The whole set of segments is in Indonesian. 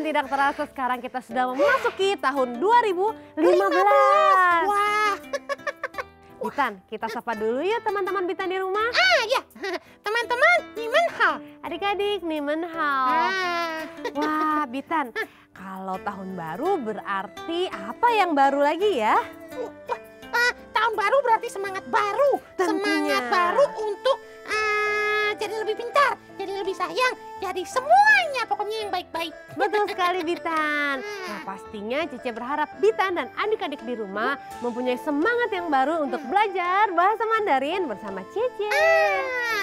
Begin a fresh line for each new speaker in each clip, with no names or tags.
tidak terasa sekarang kita sudah memasuki tahun 2015.
Wah.
Bitan, kita sapa dulu ya teman-teman Bitan di rumah.
Ya, teman-teman, Nimenhao.
Adik-adik, Nimenhao. Wah, Bitan, kalau tahun baru berarti apa yang baru lagi ya?
Tahun baru berarti semangat baru.
Tentunya.
Semangat baru untuk jadi lebih pintar, jadi lebih sayang, jadi semuanya pokoknya yang baik-baik.
Betul sekali Bitan. Nah pastinya Cici berharap Bitan dan adik-adik di rumah mempunyai semangat yang baru untuk belajar bahasa Mandarin bersama Cici.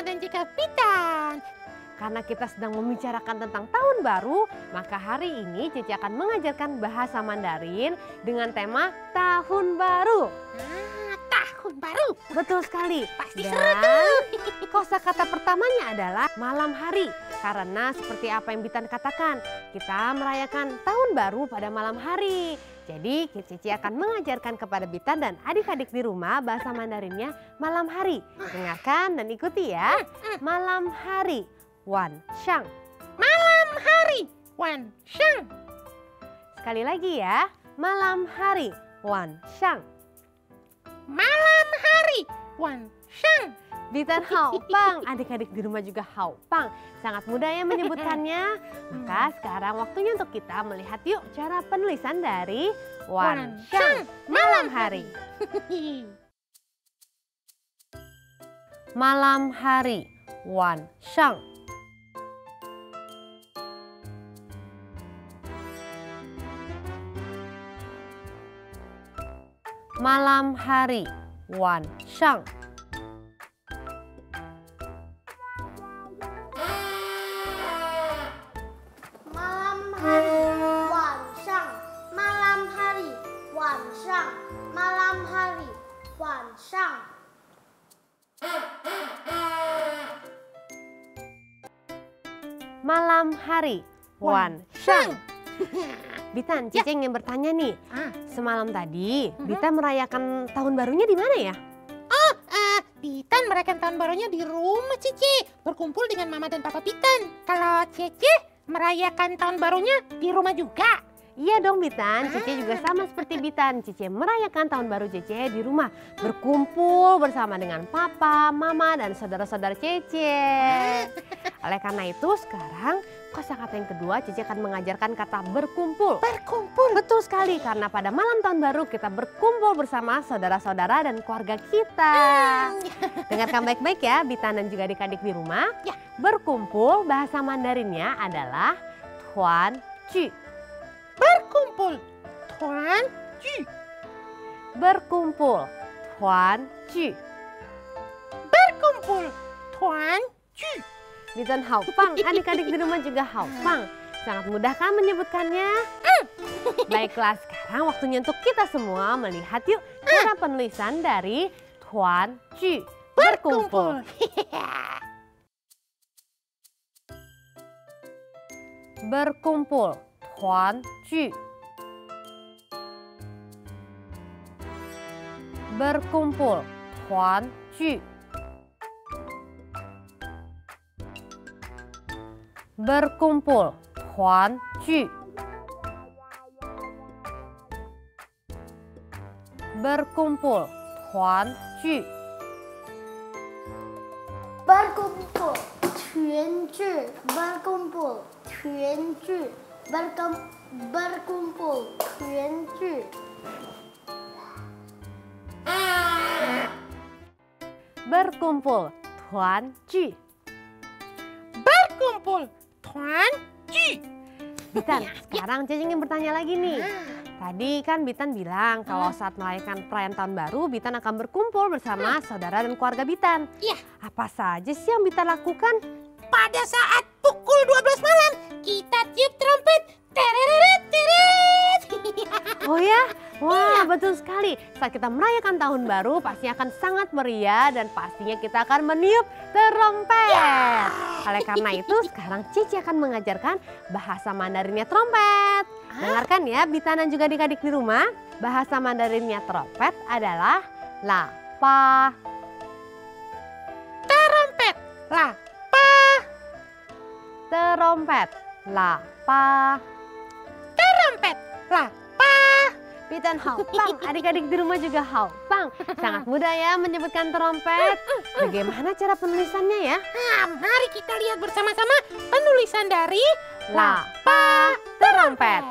Dan jika Bitan,
karena kita sedang membicarakan tentang tahun baru, maka hari ini Cici akan mengajarkan bahasa Mandarin dengan tema tahun baru.
tahun baru.
Betul sekali.
Pasti
Dan
seru tuh.
kosakata pertamanya adalah malam hari. Karena seperti apa yang Bitan katakan, kita merayakan tahun baru pada malam hari. Jadi Cici akan mengajarkan kepada Bitan dan adik-adik di rumah bahasa Mandarinnya malam hari. Dengarkan dan ikuti ya. Malam hari. Wan Shang.
Malam hari. Wan Shang.
Sekali lagi ya. Malam hari. Wan Shang.
Malam hari. Wan Shang.
Bitan hao pang, adik-adik di rumah juga hao pang. Sangat mudah ya menyebutkannya. Maka sekarang waktunya untuk kita melihat yuk cara penulisan dari Wan Shang, malam hari. Malam hari, Wan Shang. Malam hari, Wan Shang.
Malam hari, Wan Shang. Malam hari, Wan Shang. Malam hari, Wan Shang.
Malam hari, Wan Shang. Bitan, Cici ingin bertanya nih. Semalam tadi, Bitan merayakan tahun barunya di mana ya?
Bitan merayakan tahun barunya di rumah Cici. Berkumpul dengan Mama dan Papa Bitan. Kalau Cici merayakan tahun barunya di rumah juga.
Iya dong Bitan, Cici juga sama seperti Bitan. Cici merayakan tahun baru Cici di rumah. Berkumpul bersama dengan Papa, Mama, dan saudara-saudara Cici. Oleh karena itu sekarang kosakata yang kedua Cici akan mengajarkan kata berkumpul.
Berkumpul.
Betul sekali, karena pada malam tahun baru kita berkumpul bersama saudara-saudara dan keluarga kita. Dengarkan baik-baik ya Bitan dan juga adik-adik di rumah.
Ya.
Berkumpul bahasa Mandarinnya adalah Tuan Ju.
Berkumpul. Tuan Ju.
Berkumpul Tuan Ju.
Berkumpul. Tuan Ju.
Bitan hao pang, adik-adik di rumah juga hao pang. Sangat mudah kan menyebutkannya? Baiklah, sekarang waktunya untuk kita semua melihat yuk cara penulisan dari Tuan Ju. Berkumpul. Berkumpul Tuan Ju. Berkumpul Tuan Ju. Berkumpul Tuan Ju. Berkumpul Tuan Ju.
Berkumpul, 全剧 berkumpul, 全剧 berkumpul, 全剧
Berkumpul Tuan Ju.
Berkumpul. Tuan Ju.
Bitan, sekarang Cici ingin bertanya lagi nih. Tadi kan Bitan bilang kalau saat merayakan perayaan tahun baru, Bitan akan berkumpul bersama saudara dan keluarga Bitan.
Iya.
Apa saja sih yang Bitan lakukan?
Pada saat pukul 12 malam, kita tiup trompet. Tereret, teret.
Oh ya? Wah, betul sekali. Saat kita merayakan tahun baru, pastinya akan sangat meriah dan pastinya kita akan meniup trompet. Oleh karena itu, sekarang Cici akan mengajarkan bahasa Mandarinnya trompet. Dengarkan ya, Bitan dan juga adik-adik di rumah. Bahasa Mandarinnya trompet adalah la pa.
Trompet. La.
Trompet, la pa.
lapa.
Bitan haupang, adik-adik di rumah juga haupang. Sangat mudah ya menyebutkan trompet. Bagaimana cara penulisannya ya?
Mari kita lihat bersama-sama penulisan dari
Lapa trompet.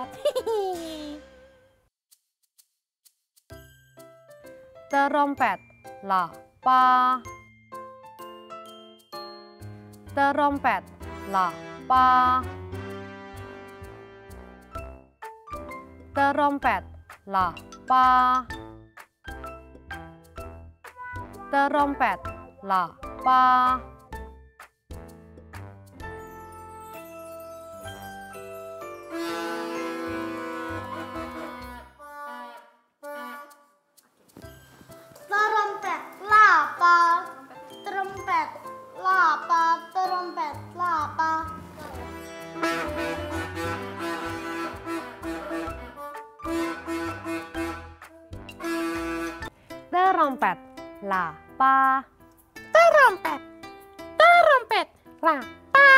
Terompet, lapa. Terompet, lapa. Terompet, lapa. Terompet, lapa.
Terompet, lapa. Terompet, lapa. Terompet, lapa.
Terompet, lapa.
Terompet, terompet, lapa.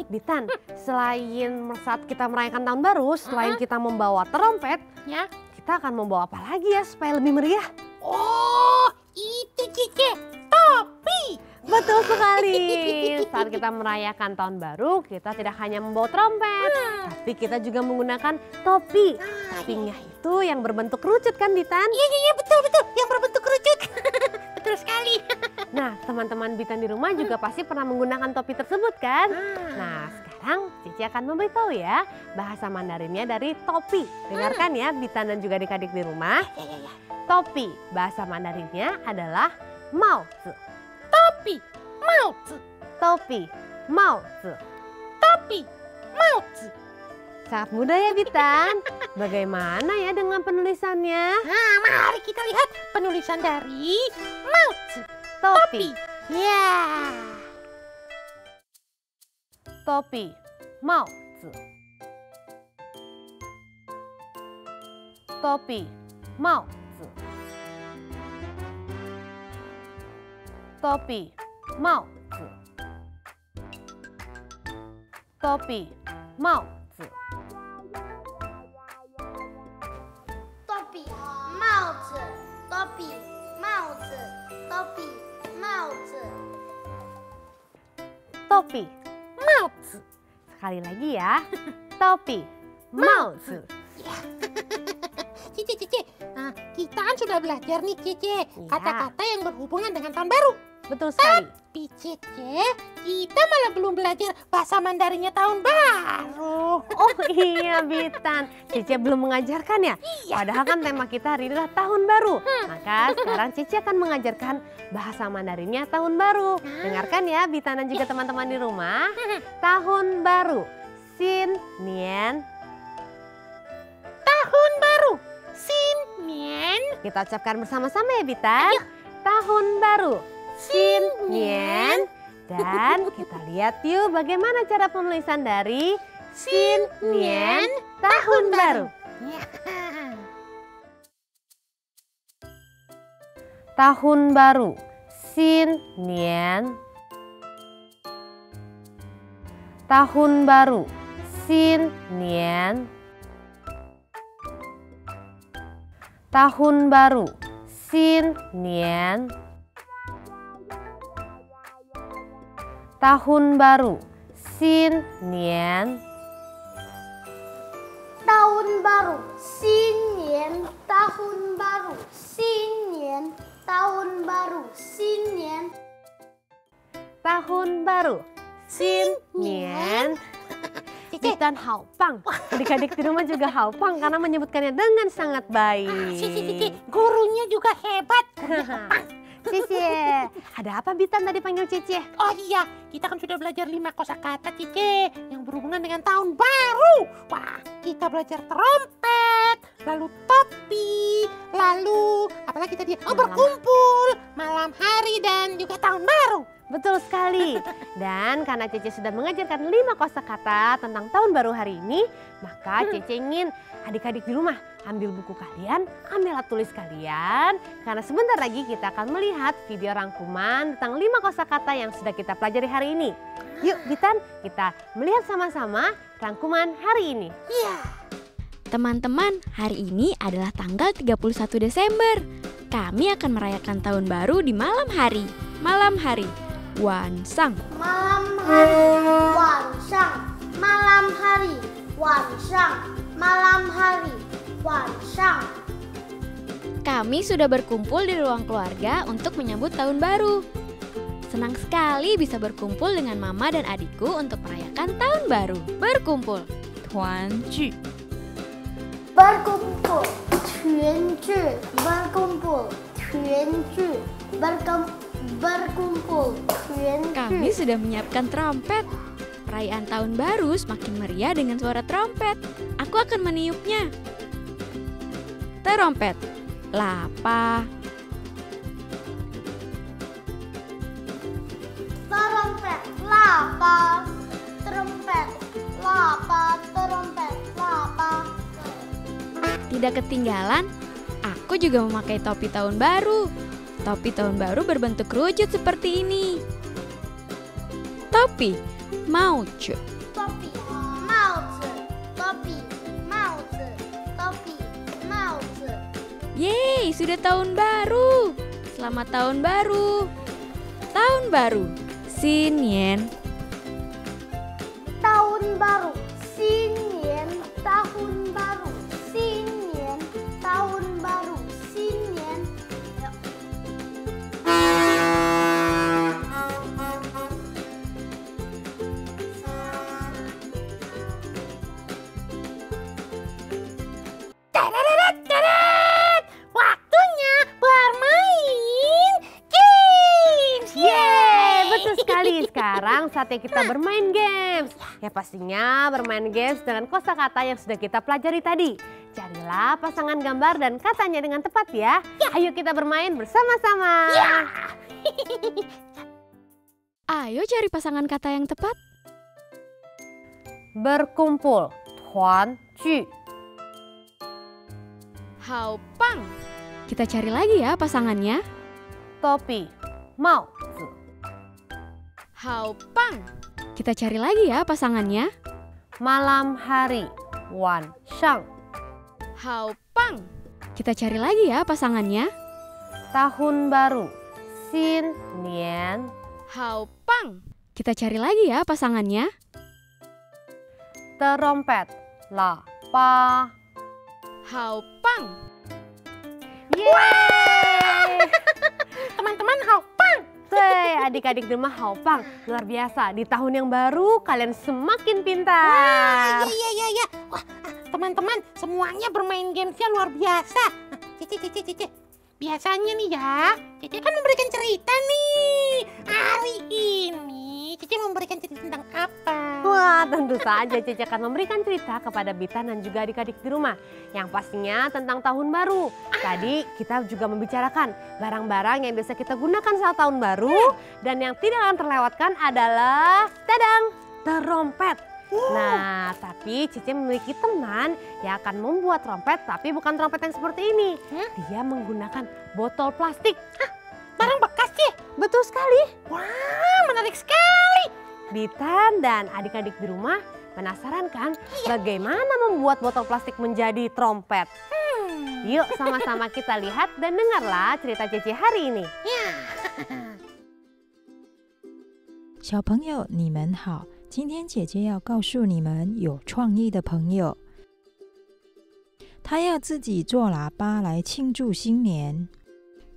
Bitan, selain saat kita merayakan tahun baru, selain kita membawa terompet,
Ya.
kita akan membawa apa lagi ya supaya lebih meriah?
Oh, itu Cici, topi.
Betul sekali. Saat kita merayakan tahun baru, kita tidak hanya membawa trompet, tapi kita juga menggunakan topi. Topinya itu yang berbentuk kerucut kan, Bitan?
Iya, betul, yang berbentuk kerucut. Betul sekali.
Nah, teman-teman Bitan di rumah juga pasti pernah menggunakan topi tersebut kan? Nah, sekarang Cici akan memberitahu ya bahasa Mandarinnya dari topi. Dengarkan ya Bitan dan juga adik-adik di rumah.
Ya.
Topi, bahasa Mandarinnya adalah maozi.
Topi, mauzi.
Topi, maozi.
Topi, mauzi.
Sangat mudah ya Bitan. Bagaimana ya dengan penulisannya?
Nah, mari kita lihat penulisan dari mauzi.
Topi,
Ya.
topi, maozi. Topi, maozi. Topi, maozi. Topi, maozi.
Topi, 帽子。Topi, 帽子。Topi, 帽子。
Topi,
Mauzi.
sekali lagi ya. Topi, maozi.
Cici. Nah, kita kan sudah belajar nih Cici,
Iya.
kata-kata yang berhubungan dengan tahun baru.
Betul sekali.
Tapi Cici, kita malah belum belajar bahasa Mandarinnya tahun baru.
Oh iya Bitan, Cici belum mengajarkan ya? Padahal kan tema kita hari ini adalah tahun baru. Maka sekarang Cici akan mengajarkan bahasa Mandarinnya tahun baru. Dengarkan ya Bitan dan juga teman-teman di rumah. Tahun baru, Xin Nian.
Tahun baru, Xin Nian.
Kita ucapkan bersama-sama ya Bitan. Tahun baru, Xin Nian. Dan kita lihat yuk bagaimana cara penulisan dari Xin Nian tahun baru.
Ya.
Tahun baru, Xin Nian. Tahun baru, Xin Nian. Tahun baru, Xin Nian. Tahun baru, Xin Nian.
Tahun baru, 新年。tahun baru, 新年。tahun baru, 新年。
Tahun baru, Xin Nian. Bitan haupang. Adik-adik di rumah juga haupang karena menyebutkannya dengan sangat baik.
Cici, gurunya juga hebat.
Cici, ada apa Bitan tadi panggil Cici?
Oh iya, kita kan sudah belajar 5 kosakata Cici yang berhubungan dengan tahun baru. Wah, kita belajar trompet, lalu topi, lalu apalagi tadi? Oh, berkumpul, malam hari dan juga tahun baru.
Betul sekali. Dan karena Cici sudah mengajarkan 5 kosakata tentang tahun baru hari ini, maka Cici ingin adik-adik di rumah ambil buku kalian, ambil alat tulis kalian. Karena sebentar lagi kita akan melihat video rangkuman tentang 5 kosakata yang sudah kita pelajari hari ini. Yuk Bitan, kita melihat sama-sama rangkuman hari ini.
Iya.
Teman-teman, hari ini adalah tanggal 31 Desember. Kami akan merayakan tahun baru di malam hari. Malam hari, Wansang.
Malam hari, wansang. Malam hari, wansang. Malam hari, wansang.
Kami sudah berkumpul di ruang keluarga untuk menyambut tahun baru. Senang sekali bisa berkumpul dengan mama dan adikku untuk merayakan tahun baru. Berkumpul. Tuanju.
Berkumpul, 团聚, berkumpul, 团聚, berkumpul, 团聚.
Kami sudah menyiapkan trompet. Perayaan tahun baru semakin meriah dengan suara trompet. Aku akan meniupnya. Trompet. Lapa.
Trompet, lapa. Trompet, lapa. Trompet, lapa.
Tidak ketinggalan, aku juga memakai topi tahun baru. Topi tahun baru berbentuk rujut seperti ini. Topi Mauzu.
Topi, Mauzu. Topi, Mauzu. Topi, Mauzu.
Yeay, sudah tahun baru. Selamat tahun baru. Tahun baru, Xinnian.
Tahun baru, 新年, tahun baru, 新年, tahun baru, 新年.
Waktunya bermain games.
Yeay, betul sekali. Sekarang saatnya kita bermain games. Ya pastinya bermain games dengan kosakata yang sudah kita pelajari tadi. Carilah pasangan gambar dan katanya dengan tepat ya. Ayo kita bermain bersama-sama.
Ayo cari pasangan kata yang tepat.
Berkumpul, 团聚.
Haopang. Kita cari lagi ya pasangannya.
Topi, 帽子.
Haopang. Kita cari lagi ya pasangannya.
Malam hari, 晚上.
Haopang. Kita cari lagi ya pasangannya.
Tahun baru, 新年.
Haopang. Kita cari lagi ya pasangannya.
Terompet, 喇叭.
Haopang.
Yeay!
Teman-teman, haopang.
Adik-adik di rumah haopang. Luar biasa, di tahun yang baru kalian semakin pintar.
Iya. Wah, teman-teman, semuanya bermain gamesnya luar biasa. Cici. Biasanya nih ya, Cici kan memberikan cerita nih. Hari ini Cici memberikan cerita tentang apa?
Wah, tentu saja Cici akan memberikan cerita kepada Bitan dan juga adik-adik di rumah. Yang pastinya tentang tahun baru. Tadi kita juga membicarakan barang-barang yang biasa kita gunakan saat tahun baru. Dan yang tidak akan terlewatkan adalah, tadang, terompet. Nah, tapi Cici memiliki teman yang akan membuat trompet, tapi bukan trompet yang seperti ini. Dia menggunakan botol plastik.
Barang bekas sih.
Betul sekali.
Wah, menarik sekali.
Bitan dan adik-adik di rumah penasaran kan bagaimana membuat botol plastik menjadi trompet? Yuk sama-sama kita lihat dan dengarlah cerita Cici hari ini.
小朋友，你们好！今天姐姐要告诉你们，有创意的朋友，他要自己做喇叭来庆祝新年。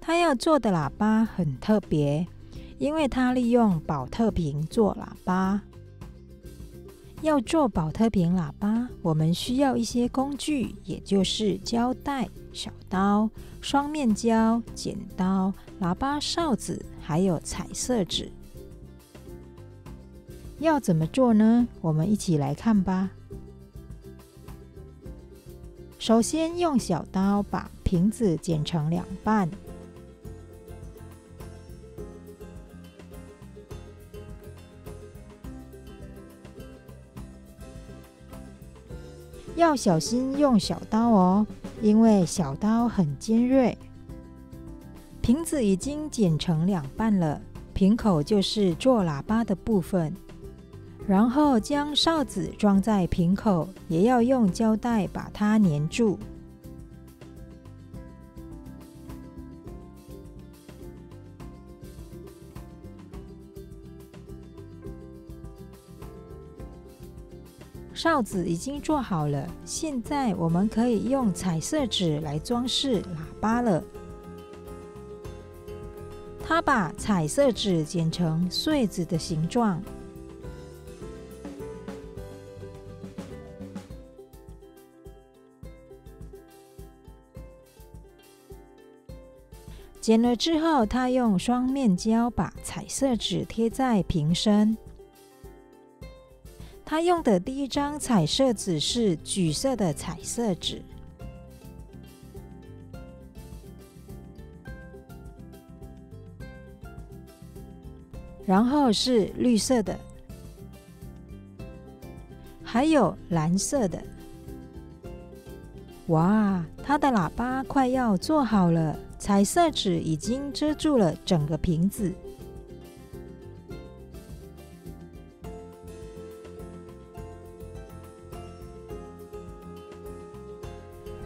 他要做的喇叭很特别，因为他利用保特瓶做喇叭。要做保特瓶喇叭，我们需要一些工具，也就是胶带、小刀、双面胶、剪刀、喇叭哨子，还有彩色纸。要怎么做呢？我们一起来看吧。首先用小刀把瓶子剪成两半，要小心用小刀哦，因为小刀很尖锐。瓶子已经剪成两半了，瓶口就是做喇叭的部分。然后将哨子装在瓶口，也要用胶带把它粘住。哨子已经做好了，现在我们可以用彩色纸来装饰喇叭了。他把彩色纸剪成穗子的形状，剪了之后，他用双面胶把彩色纸贴在瓶身。他用的第一张彩色纸是橘色的彩色纸，然后是绿色的，还有蓝色的。哇，它的喇叭快要做好了，彩色纸已经遮住了整个瓶子。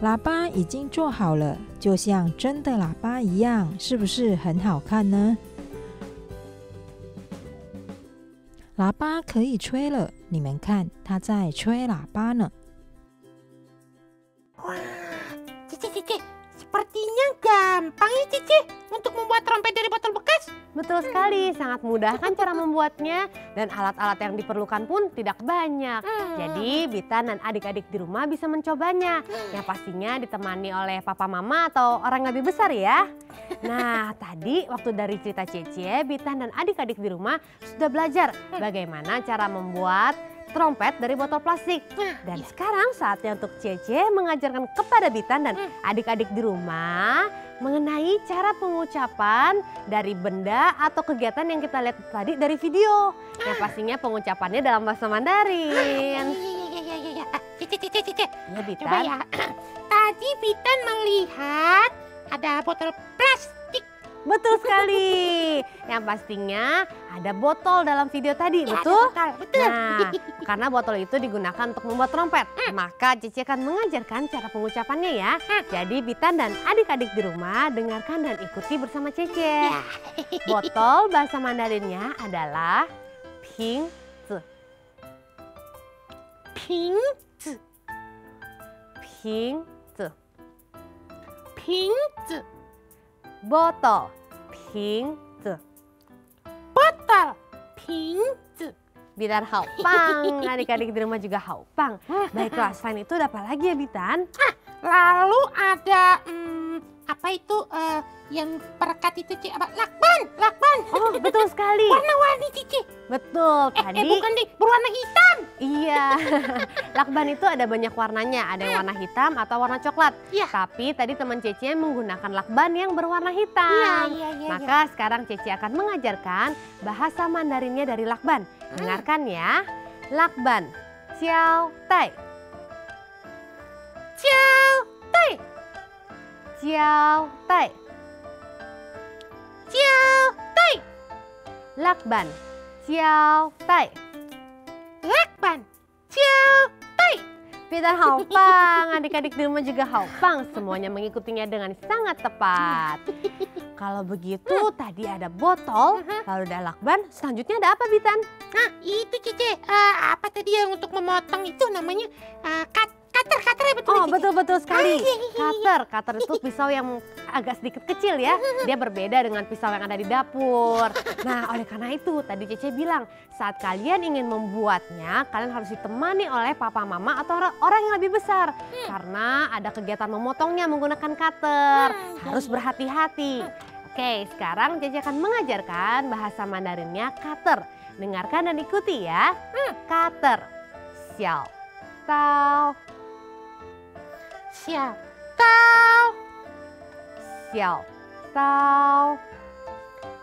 喇叭已经做好了，就像真的喇叭一样，是不是很好看呢？喇叭可以吹了，你们看，它在吹喇叭呢。
Wah, Cici, sepertinya gampang ya Cici untuk membuat trompet dari botol bekas.
Betul sekali, sangat mudah kan cara membuatnya, dan alat-alat yang diperlukan pun tidak banyak. Jadi Bitan dan adik-adik di rumah bisa mencobanya, yang pastinya ditemani oleh papa mama atau orang lebih besar ya. Nah, tadi waktu dari cerita Cece, Bitan dan adik-adik di rumah sudah belajar bagaimana cara membuat trompet dari botol plastik. Dan sekarang saatnya untuk Cece mengajarkan kepada Bitan dan adik-adik di rumah mengenai cara pengucapan dari benda atau kegiatan yang kita lihat tadi dari video. Yang pastinya pengucapannya dalam bahasa Mandarin.
Iya. Cici.
Ya, Bitan.
Coba ya. Tadi Bitan melihat ada botol plastik.
Betul sekali. Yang pastinya ada botol dalam video tadi,
Ya,
betul?
Betul.
Nah, karena botol itu digunakan untuk membuat trompet, maka Cici akan mengajarkan cara pengucapannya ya. Jadi Bitan dan adik-adik di rumah dengarkan dan ikuti bersama Cece. Botol bahasa Mandarinnya adalah pingzi.
Pingzi.
Botol pingzi.
Botol pingzi.
Bitan haupang, adik-adik di rumah juga haupang. Baiklah, selain itu ada apa lagi ya Bitan?
Lalu ada apa itu yang perekat itu Cici? Lakban.
Oh, betul sekali.
Warna-warni Cici.
Betul, tadi.
Bukan deh, berwarna hitam.
Iya, lakban itu ada banyak warnanya, ada yang warna hitam atau warna coklat.
Iya.
Tapi tadi teman Cece menggunakan lakban yang berwarna hitam.
Iya.
Maka sekarang Cece akan mengajarkan bahasa Mandarinnya dari lakban. Dengarkan ya. Lakban, ciao tai.
Ciao tai.
Ciao tai.
Ciao tai.
Lakban, ciao tai.
Lakban. Ciao tai.
Bitan haupang, adik-adik di rumah juga haupang. Semuanya mengikutinya dengan sangat tepat. Kalau begitu tadi ada botol, lalu ada lakban, selanjutnya ada apa Bitan?
Nah itu Cici, apa tadi yang untuk memotong itu namanya cutter ya betul
Oh
Cici?
betul sekali. Cutter itu pisau yang agak sedikit kecil ya. Dia berbeda dengan pisau yang ada di dapur. Nah oleh karena itu tadi Cece bilang saat kalian ingin membuatnya kalian harus ditemani oleh papa mama atau orang yang lebih besar. Karena ada kegiatan memotongnya menggunakan cutter. Harus berhati-hati. Oke sekarang Cece akan mengajarkan bahasa Mandarinnya cutter. Dengarkan dan ikuti ya. Cutter. Xiao tao.
Xiao tao.
Xiao tao.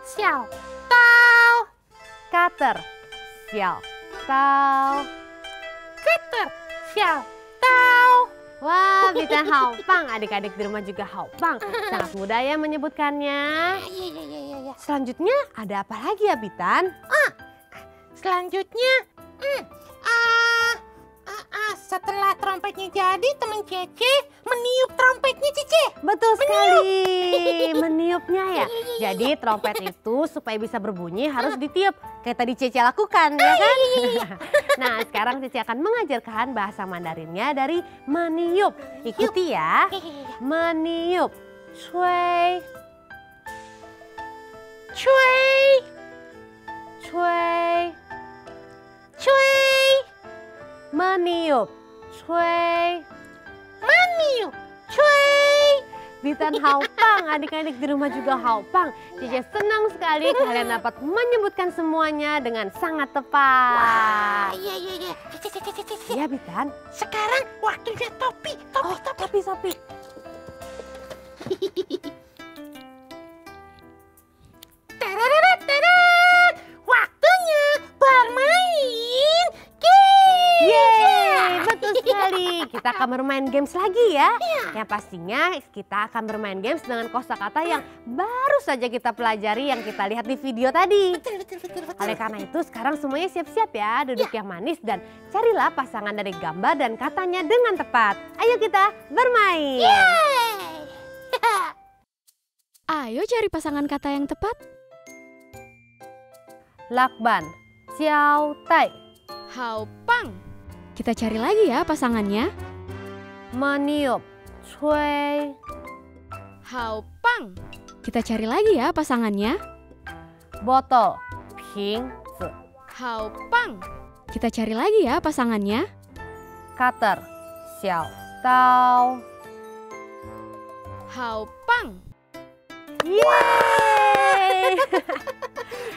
Xiao tao.
Cutter. Xiao tao.
Cutter. Xiao tao.
Wah, Bitan haupang. Adik-adik di rumah juga haupang. Sangat mudah ya menyebutkannya.
Iya.
Selanjutnya ada apa lagi ya Bitan?
Selanjutnya Setelah trompetnya jadi, teman Cece meniup trompetnya, Cece.
Betul sekali, meniupnya ya. Jadi trompet itu supaya bisa berbunyi harus ditiup. Kayak tadi Cece lakukan, ya kan? Nah, sekarang Cece akan mengajarkan bahasa Mandarinnya dari meniup. Ikuti ya. Meniup. Cuy.
Cuy,
Cuy.
cuy,
Meniup. Cuy.
maniu, cuy.
Bitan haupang, adik-adik di rumah juga haupang. Cece senang sekali kalian dapat menyebutkan semuanya dengan sangat tepat.
Iya. Cece.
Iya, Bitan.
Sekarang waktunya topi.
Topi.
Tadadadadadad. Waktunya bermain game.
Yeay, betul sekali. Kita akan bermain games lagi ya. Yang pastinya kita akan bermain games dengan kosakata yang baru saja kita pelajari yang kita lihat di video tadi.
Betul.
Oleh karena itu sekarang semuanya siap-siap ya. Duduk yang manis dan carilah pasangan dari gambar dan katanya dengan tepat. Ayo kita bermain.
Ayo cari pasangan kata yang tepat.
Lakban, Ciao Tai,
Haupang. Kita cari lagi ya pasangannya.
meniup, Cui,
Haupang. Kita cari lagi ya pasangannya.
botol, Ping, Zi,
Haupang. Kita cari lagi ya pasangannya.
cutter, Xiao Tao.
Haupang.
Yeay!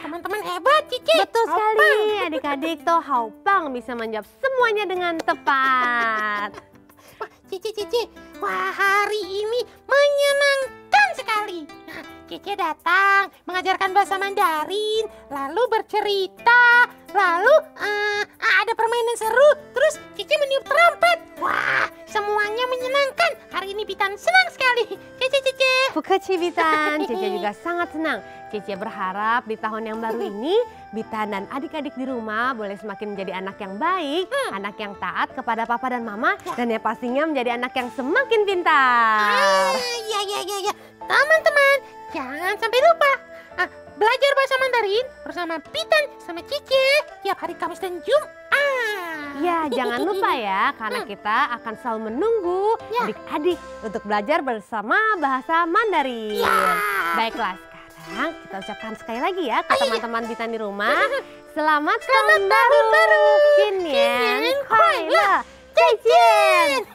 Teman-teman hebat, Cici.
Betul sekali, adik-adik tuh haupang bisa menjawab semuanya dengan tepat.
Wah, Cici. Wah, hari ini menyenangkan sekali. Nah, Cici datang mengajarkan bahasa Mandarin, lalu bercerita, lalu ada permainan seru, terus Cici meniup trompet. Wah, semuanya menyenangkan. Hari ini Bitan senang sekali. Cici.
Bukaci Bitan, Cece juga sangat senang. Cece berharap di tahun yang baru ini, Bitan dan adik-adik di rumah boleh semakin menjadi anak yang baik, anak yang taat kepada papa dan mama, dan ya pastinya menjadi anak yang semakin pintar.
Iya. Teman-teman, jangan sampai lupa belajar bahasa Mandarin bersama Bitan sama Cici tiap hari Kamis dan Jumat.
Ya, jangan lupa ya, karena kita akan selalu menunggu adik-adik untuk belajar bersama bahasa Mandarin. Baiklah, sekarang kita ucapkan sekali lagi ya ke teman-teman Bitan di rumah. Selamat tahun baru. Xin Nian Kuai Le. Zaijian.